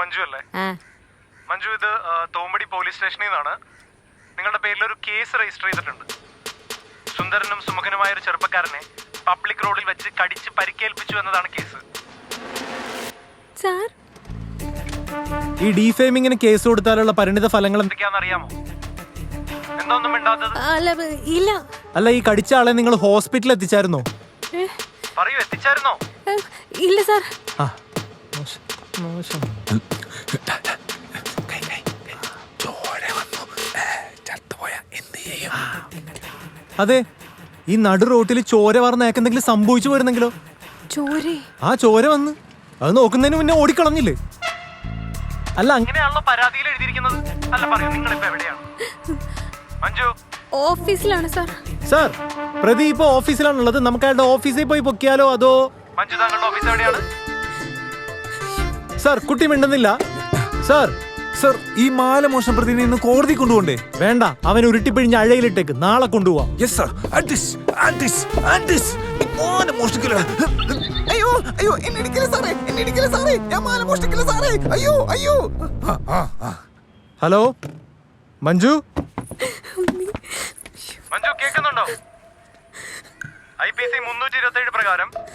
മഞ്ജു അല്ലേ? മഞ്ജു, ഇത് തോമ്പടി പോലീസ് സ്റ്റേഷനിൽ നിന്നാണ്. നിങ്ങളുടെ പേരിൽ ഒരു കേസ് രജിസ്റ്റർ ചെയ്തിട്ടുണ്ട്. സുന്ദരനും സുമുഖനുമായ ഒരു ചെറുപ്പക്കാരനെ പബ്ലിക് റോഡിൽ വെച്ച് കടിച്ച് പരിക്കേൽപ്പിച്ചു എന്നതാണ് കേസ്. ഈ ഡിഫേമിങ്ങിന് കേസ് കൊടുത്താലുള്ള പരിണിത ഫലങ്ങൾ എന്തൊക്കെയാണെന്ന് അറിയാമോ? എന്താ ഒന്നും മിണ്ടാത്തത്? അല്ല, ഈ കടിച്ച ആളെ നിങ്ങൾ ഹോസ്പിറ്റലിൽ എത്തിച്ചായിരുന്നോ? പറയൂ, എത്തിച്ചായിരുന്നോ? ഇല്ല സാർ. അതെ, ഈ നടു റോട്ടിൽ ചോര വാർന്നയാൾക്ക് എന്തെങ്കിലും സംഭവിച്ചു പോയിരുന്നെങ്കിലോ? ചോര വന്ന് അത് നോക്കുന്നതിന് മുന്നേ ഓടിക്കളഞ്ഞില്ലേ? അല്ല, അങ്ങനെയാണല്ലോ പരാതിയിൽ എഴുതിയിരിക്കുന്നത്. അല്ല, പറയൂ, നിങ്ങളിപ്പോ എവിടെയാണ്? മഞ്ജു ഓഫീസിലാണ് സാർ. സാർ, പ്രതി ഇപ്പൊ ഓഫീസിലാണുള്ളത്. നമുക്ക് അയാളുടെ ഓഫീസിൽ പോയി പൊക്കിയാലോ? അതോ? മഞ്ജു, താങ്കളുടെ ഓഫീസ് എവിടെയാണ്? സാർ, കുട്ടി മിണ്ടുന്നില്ല. സാർ, സർ, ഈ മാല മോഷണ പ്രതിനെ ഇന്ന് കോടതി കൊണ്ടുപോണ്ടേ? വേണ്ട, അവൻ ഉരുട്ടിപ്പിഴിഞ്ഞ് അഴയിലിട്ടേക്ക്. നാളെ കൊണ്ടുപോവാം. Yes sir. മാല മോഷ്ടിക്കില്ല. അയ്യോ അയ്യോ, എന്നെ ഇടിക്കില്ല സാറേ, എന്നെ ഇടിക്കില്ല സാറേ, ഞാൻ മാല മോഷ്ടിക്കില്ല സാറേ. അയ്യോ അയ്യോ. ഹലോ മഞ്ജു, മഞ്ജു കേൾക്കുന്നുണ്ടോ? IPC 327 പ്രകാരം